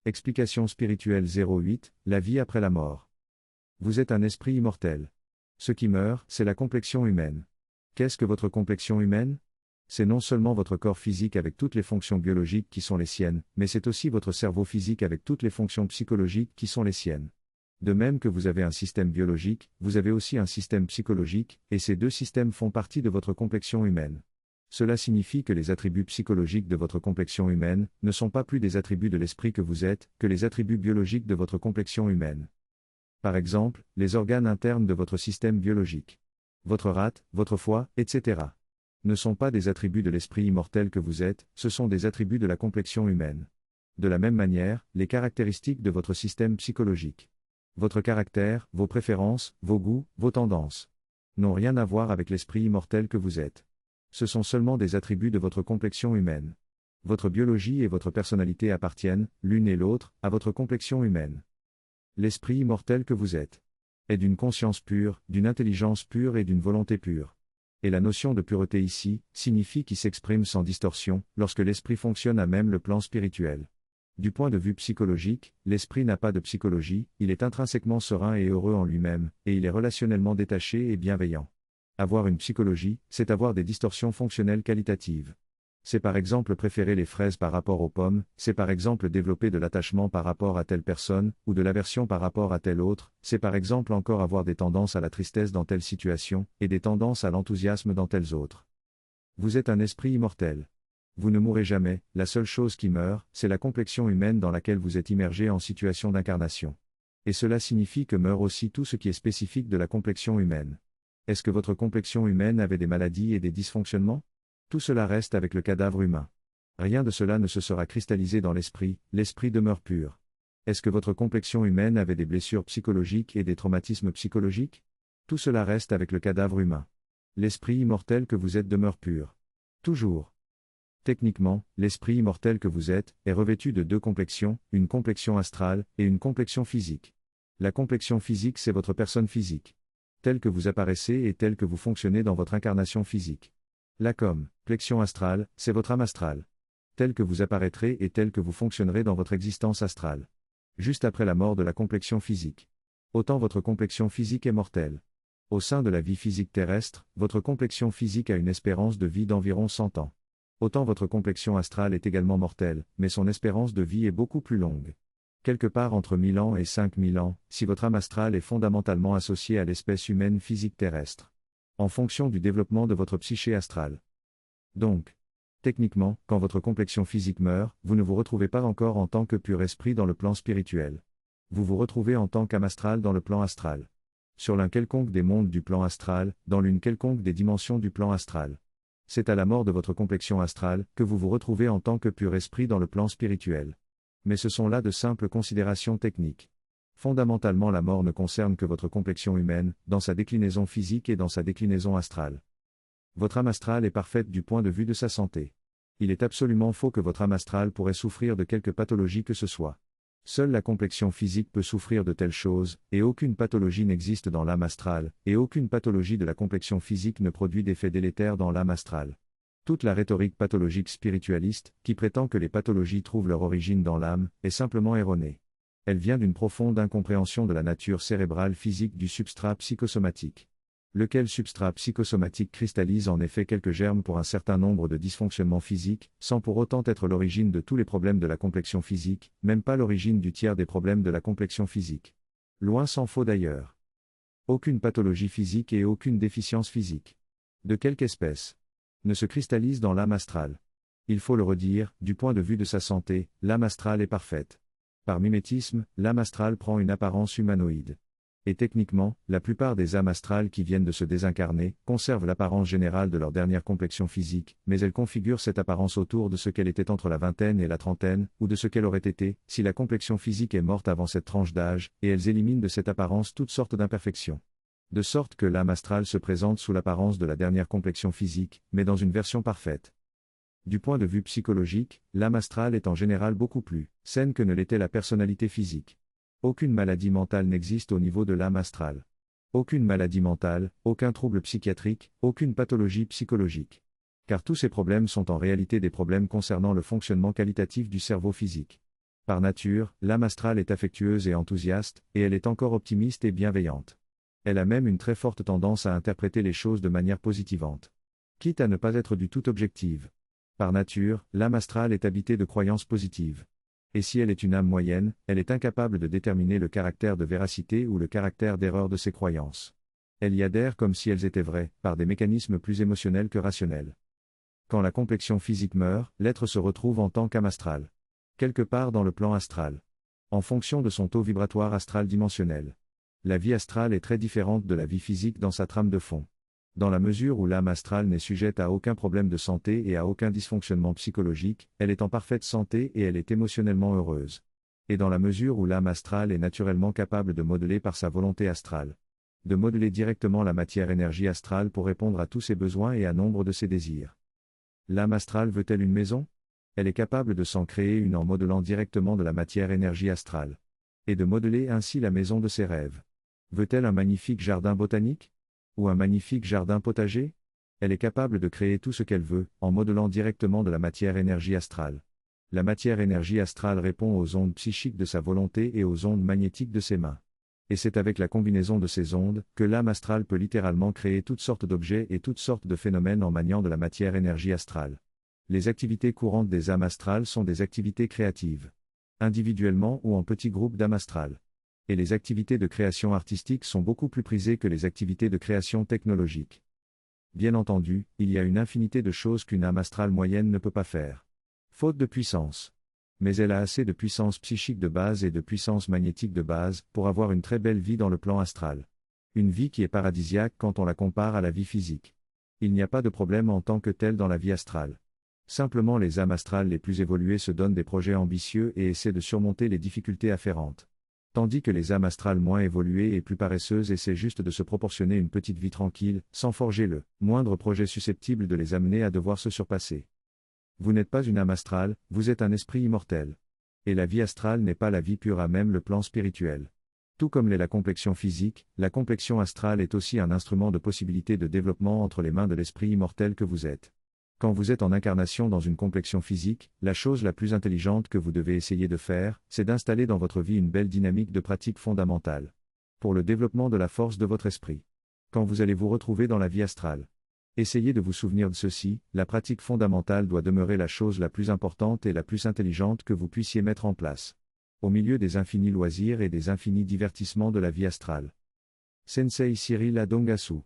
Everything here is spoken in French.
Explication spirituelle 08, la vie après la mort. Vous êtes un esprit immortel. Ce qui meurt, c'est la complexion humaine. Qu'est-ce que votre complexion humaine? C'est non seulement votre corps physique avec toutes les fonctions biologiques qui sont les siennes, mais c'est aussi votre cerveau physique avec toutes les fonctions psychologiques qui sont les siennes. De même que vous avez un système biologique, vous avez aussi un système psychologique, et ces deux systèmes font partie de votre complexion humaine. Cela signifie que les attributs psychologiques de votre complexion humaine ne sont pas plus des attributs de l'esprit que vous êtes, que les attributs biologiques de votre complexion humaine. Par exemple, les organes internes de votre système biologique. Votre rate, votre foie, etc. ne sont pas des attributs de l'esprit immortel que vous êtes, ce sont des attributs de la complexion humaine. De la même manière, les caractéristiques de votre système psychologique. Votre caractère, vos préférences, vos goûts, vos tendances. N'ont rien à voir avec l'esprit immortel que vous êtes. Ce sont seulement des attributs de votre complexion humaine. Votre biologie et votre personnalité appartiennent, l'une et l'autre, à votre complexion humaine. L'esprit immortel que vous êtes est d'une conscience pure, d'une intelligence pure et d'une volonté pure. Et la notion de pureté ici, signifie qu'il s'exprime sans distorsion, lorsque l'esprit fonctionne à même le plan spirituel. Du point de vue psychologique, l'esprit n'a pas de psychologie, il est intrinsèquement serein et heureux en lui-même, et il est relationnellement détaché et bienveillant. Avoir une psychologie, c'est avoir des distorsions fonctionnelles qualitatives. C'est par exemple préférer les fraises par rapport aux pommes, c'est par exemple développer de l'attachement par rapport à telle personne, ou de l'aversion par rapport à telle autre, c'est par exemple encore avoir des tendances à la tristesse dans telle situation, et des tendances à l'enthousiasme dans telles autres. Vous êtes un esprit immortel. Vous ne mourrez jamais, la seule chose qui meurt, c'est la complexion humaine dans laquelle vous êtes immergé en situation d'incarnation. Et cela signifie que meurt aussi tout ce qui est spécifique de la complexion humaine. Est-ce que votre complexion humaine avait des maladies et des dysfonctionnements? Tout cela reste avec le cadavre humain. Rien de cela ne se sera cristallisé dans l'esprit demeure pur. Est-ce que votre complexion humaine avait des blessures psychologiques et des traumatismes psychologiques? Tout cela reste avec le cadavre humain. L'esprit immortel que vous êtes demeure pur. Toujours. Techniquement, l'esprit immortel que vous êtes est revêtu de deux complexions, une complexion astrale et une complexion physique. La complexion physique c'est votre personne physique. Telle que vous apparaissez et telle que vous fonctionnez dans votre incarnation physique. La complexion astrale, c'est votre âme astrale. Telle que vous apparaîtrez et telle que vous fonctionnerez dans votre existence astrale. Juste après la mort de la complexion physique. Autant votre complexion physique est mortelle. Au sein de la vie physique terrestre, votre complexion physique a une espérance de vie d'environ 100 ans. Autant votre complexion astrale est également mortelle, mais son espérance de vie est beaucoup plus longue. Quelque part entre 1000 ans et 5000 ans, si votre âme astrale est fondamentalement associée à l'espèce humaine physique terrestre. En fonction du développement de votre psyché astrale. Donc, techniquement, quand votre complexion physique meurt, vous ne vous retrouvez pas encore en tant que pur esprit dans le plan spirituel. Vous vous retrouvez en tant qu'âme astrale dans le plan astral. Sur l'un quelconque des mondes du plan astral, dans l'une quelconque des dimensions du plan astral. C'est à la mort de votre complexion astrale que vous vous retrouvez en tant que pur esprit dans le plan spirituel. Mais ce sont là de simples considérations techniques. Fondamentalement la mort ne concerne que votre complexion humaine, dans sa déclinaison physique et dans sa déclinaison astrale. Votre âme astrale est parfaite du point de vue de sa santé. Il est absolument faux que votre âme astrale pourrait souffrir de quelque pathologie que ce soit. Seule la complexion physique peut souffrir de telles choses, et aucune pathologie n'existe dans l'âme astrale, et aucune pathologie de la complexion physique ne produit d'effets délétères dans l'âme astrale. Toute la rhétorique pathologique spiritualiste, qui prétend que les pathologies trouvent leur origine dans l'âme, est simplement erronée. Elle vient d'une profonde incompréhension de la nature cérébrale physique du substrat psychosomatique. Lequel substrat psychosomatique cristallise en effet quelques germes pour un certain nombre de dysfonctionnements physiques, sans pour autant être l'origine de tous les problèmes de la complexion physique, même pas l'origine du tiers des problèmes de la complexion physique. Loin s'en faut d'ailleurs. Aucune pathologie physique et aucune déficience physique. De quelque espèce ne se cristallise dans l'âme astrale. Il faut le redire, du point de vue de sa santé, l'âme astrale est parfaite. Par mimétisme, l'âme astrale prend une apparence humanoïde. Et techniquement, la plupart des âmes astrales qui viennent de se désincarner, conservent l'apparence générale de leur dernière complexion physique, mais elles configurent cette apparence autour de ce qu'elle était entre la vingtaine et la trentaine, ou de ce qu'elle aurait été, si la complexion physique est morte avant cette tranche d'âge, et elles éliminent de cette apparence toutes sortes d'imperfections. De sorte que l'âme astrale se présente sous l'apparence de la dernière complexion physique, mais dans une version parfaite. Du point de vue psychologique, l'âme astrale est en général beaucoup plus saine que ne l'était la personnalité physique. Aucune maladie mentale n'existe au niveau de l'âme astrale. Aucune maladie mentale, aucun trouble psychiatrique, aucune pathologie psychologique. Car tous ces problèmes sont en réalité des problèmes concernant le fonctionnement qualitatif du cerveau physique. Par nature, l'âme astrale est affectueuse et enthousiaste, et elle est encore optimiste et bienveillante. Elle a même une très forte tendance à interpréter les choses de manière positivante. Quitte à ne pas être du tout objective. Par nature, l'âme astrale est habitée de croyances positives. Et si elle est une âme moyenne, elle est incapable de déterminer le caractère de véracité ou le caractère d'erreur de ses croyances. Elle y adhère comme si elles étaient vraies, par des mécanismes plus émotionnels que rationnels. Quand la complexion physique meurt, l'être se retrouve en tant qu'âme astrale. Quelque part dans le plan astral. En fonction de son taux vibratoire astral dimensionnel. La vie astrale est très différente de la vie physique dans sa trame de fond. Dans la mesure où l'âme astrale n'est sujette à aucun problème de santé et à aucun dysfonctionnement psychologique, elle est en parfaite santé et elle est émotionnellement heureuse. Et dans la mesure où l'âme astrale est naturellement capable de modeler par sa volonté astrale. De modeler directement la matière énergie astrale pour répondre à tous ses besoins et à nombre de ses désirs. L'âme astrale veut-elle une maison ? Elle est capable de s'en créer une en modelant directement de la matière énergie astrale. Et de modeler ainsi la maison de ses rêves. Veut-elle un magnifique jardin botanique ? Ou un magnifique jardin potager ? Elle est capable de créer tout ce qu'elle veut, en modelant directement de la matière énergie astrale. La matière énergie astrale répond aux ondes psychiques de sa volonté et aux ondes magnétiques de ses mains. Et c'est avec la combinaison de ces ondes, que l'âme astrale peut littéralement créer toutes sortes d'objets et toutes sortes de phénomènes en maniant de la matière énergie astrale. Les activités courantes des âmes astrales sont des activités créatives. Individuellement ou en petits groupes d'âmes astrales. Et les activités de création artistique sont beaucoup plus prisées que les activités de création technologique. Bien entendu, il y a une infinité de choses qu'une âme astrale moyenne ne peut pas faire. Faute de puissance. Mais elle a assez de puissance psychique de base et de puissance magnétique de base pour avoir une très belle vie dans le plan astral. Une vie qui est paradisiaque quand on la compare à la vie physique. Il n'y a pas de problème en tant que tel dans la vie astrale. Simplement les âmes astrales les plus évoluées se donnent des projets ambitieux et essaient de surmonter les difficultés afférentes. Tandis que les âmes astrales moins évoluées et plus paresseuses essaient juste de se proportionner une petite vie tranquille, sans forger le moindre projet susceptible de les amener à devoir se surpasser. Vous n'êtes pas une âme astrale, vous êtes un esprit immortel. Et la vie astrale n'est pas la vie pure à même le plan spirituel. Tout comme l'est la complexion physique, la complexion astrale est aussi un instrument de possibilité de développement entre les mains de l'esprit immortel que vous êtes. Quand vous êtes en incarnation dans une complexion physique, la chose la plus intelligente que vous devez essayer de faire, c'est d'installer dans votre vie une belle dynamique de pratique fondamentale. Pour le développement de la force de votre esprit. Quand vous allez vous retrouver dans la vie astrale. Essayez de vous souvenir de ceci, la pratique fondamentale doit demeurer la chose la plus importante et la plus intelligente que vous puissiez mettre en place. Au milieu des infinis loisirs et des infinis divertissements de la vie astrale. Sensei Cyril Adongasu.